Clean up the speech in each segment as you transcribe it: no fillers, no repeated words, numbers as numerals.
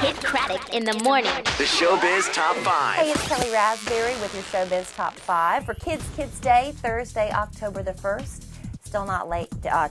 Kidd Kraddick in the morning. The Showbiz Top 5. Hey, it's Kellie Rasberry with your Showbiz Top 5 for Kids Day, Thursday, October the 1st. Still not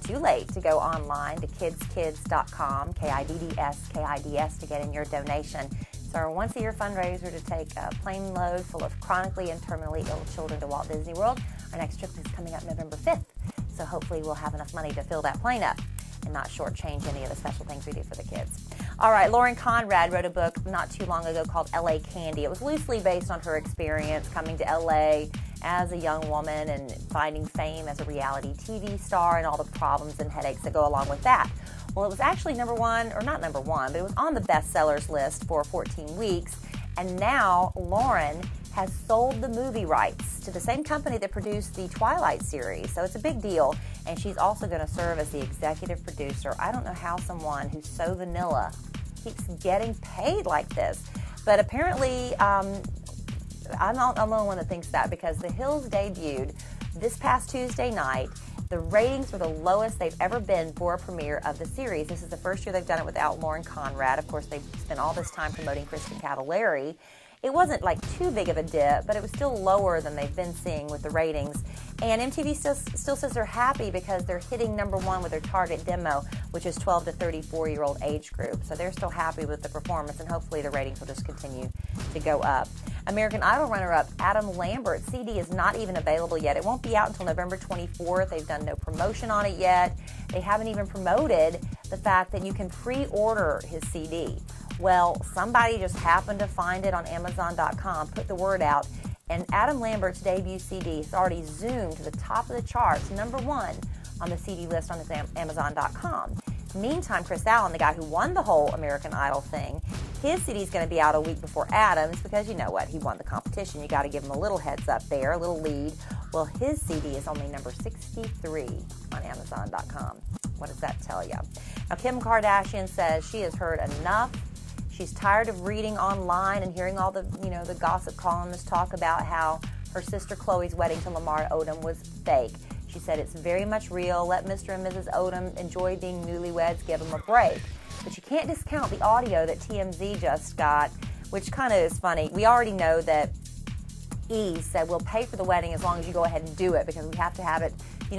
too late to go online to kiddskids.com, KIDDS, to get in your donation. It's our once-a-year fundraiser to take a plane load full of chronically and terminally ill children to Walt Disney World. Our next trip is coming up November 5th, so hopefully we'll have enough money to fill that plane up and not shortchange any of the special things we do for the kids. All right, Lauren Conrad wrote a book not too long ago called LA Candy. It was loosely based on her experience coming to LA as a young woman and finding fame as a reality TV star and all the problems and headaches that go along with that. Well, it was actually number one, or not number one, but it was on the bestsellers list for 14 weeks. And now Lauren has sold the movie rights to the same company that produced the Twilight series. So it's a big deal. And she's also going to serve as the executive producer. I don't know how someone who's so vanilla keeps getting paid like this. But apparently, I'm not the only one that thinks that, because The Hills debuted this past Tuesday night. The ratings were the lowest they've ever been for a premiere of the series. This is the first year they've done it without Lauren Conrad. Of course, they've spent all this time promoting Kristen Cavallari. It wasn't like too big of a dip, but it was still lower than they've been seeing with the ratings. And MTV still says they're happy because they're hitting number one with their target demo, which is 12 to 34-year-old age group. So they're still happy with the performance, and hopefully the ratings will just continue to go up. American Idol runner-up Adam Lambert's CD is not even available yet. It won't be out until November 24th. They've done no promotion on it yet. They haven't even promoted the fact that you can pre-order his CD. Well, somebody just happened to find it on Amazon.com, put the word out, and Adam Lambert's debut CD has already zoomed to the top of the charts, number one on the CD list on his Amazon.com. Meantime, Chris Allen, the guy who won the whole American Idol thing, his CD is going to be out a week before Adam's, because you know what, he won the competition. You got to give him a little heads up there, a little lead. Well, his CD is only number 63 on Amazon.com. What does that tell you? Now, Kim Kardashian says she has heard enough. She's tired of reading online and hearing all the, the gossip columnists talk about how her sister Khloe's wedding to Lamar Odom was fake. She said it's very much real. Let Mr. and Mrs. Odom enjoy being newlyweds. Give them a break. But you can't discount the audio that TMZ just got, which kind of is funny. We already know that E said we'll pay for the wedding as long as you go ahead and do it, because we have to have it,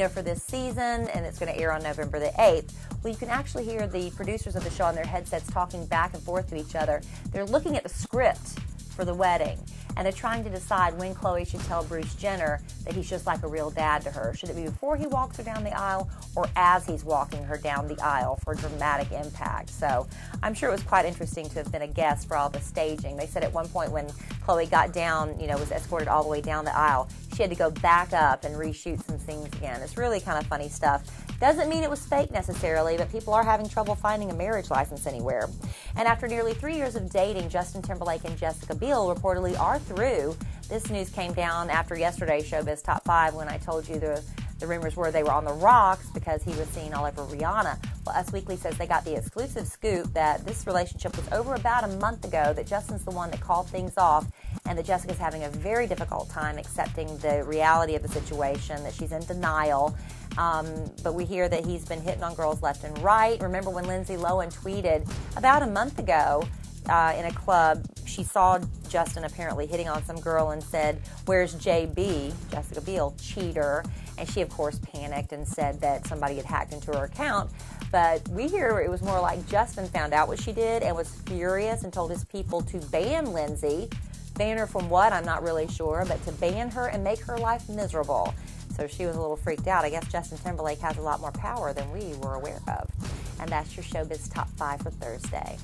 for this season, and it's going to air on November the 8th. Well, you can actually hear the producers of the show on their headsets talking back and forth to each other. They're looking at the script for the wedding, and they're trying to decide when Khloe should tell Bruce Jenner that he's just like a real dad to her. Should it be before he walks her down the aisle, or as he's walking her down the aisle for dramatic impact? So I'm sure it was quite interesting to have been a guest for all the staging. They said at one point when Khloe got down, was escorted all the way down the aisle, she had to go back up and reshoot some scenes again. It's really kind of funny stuff. Doesn't mean it was fake necessarily, but people are having trouble finding a marriage license anywhere. And after nearly 3 years of dating, Justin Timberlake and Jessica Biel reportedly are through. This news came down after yesterday's Showbiz Top 5 when I told you the rumors were they were on the rocks because he was seen all over Rihanna. Well, Us Weekly says they got the exclusive scoop that this relationship was over about a month ago, that Justin's the one that called things off, and that Jessica's having a very difficult time accepting the reality of the situation, that she's in denial. But we hear that he's been hitting on girls left and right. Remember when Lindsay Lohan tweeted about a month ago in a club, she saw Justin apparently hitting on some girl and said, "Where's JB, Jessica Biel, cheater?" And she, of course, panicked and said that somebody had hacked into her account. But we hear it was more like Justin found out what she did and was furious and told his people to ban Lindsay. Ban her from what? I'm not really sure, but to ban her and make her life miserable. So she was a little freaked out. I guess Justin Timberlake has a lot more power than we were aware of. And that's your Showbiz Top 5 for Thursday.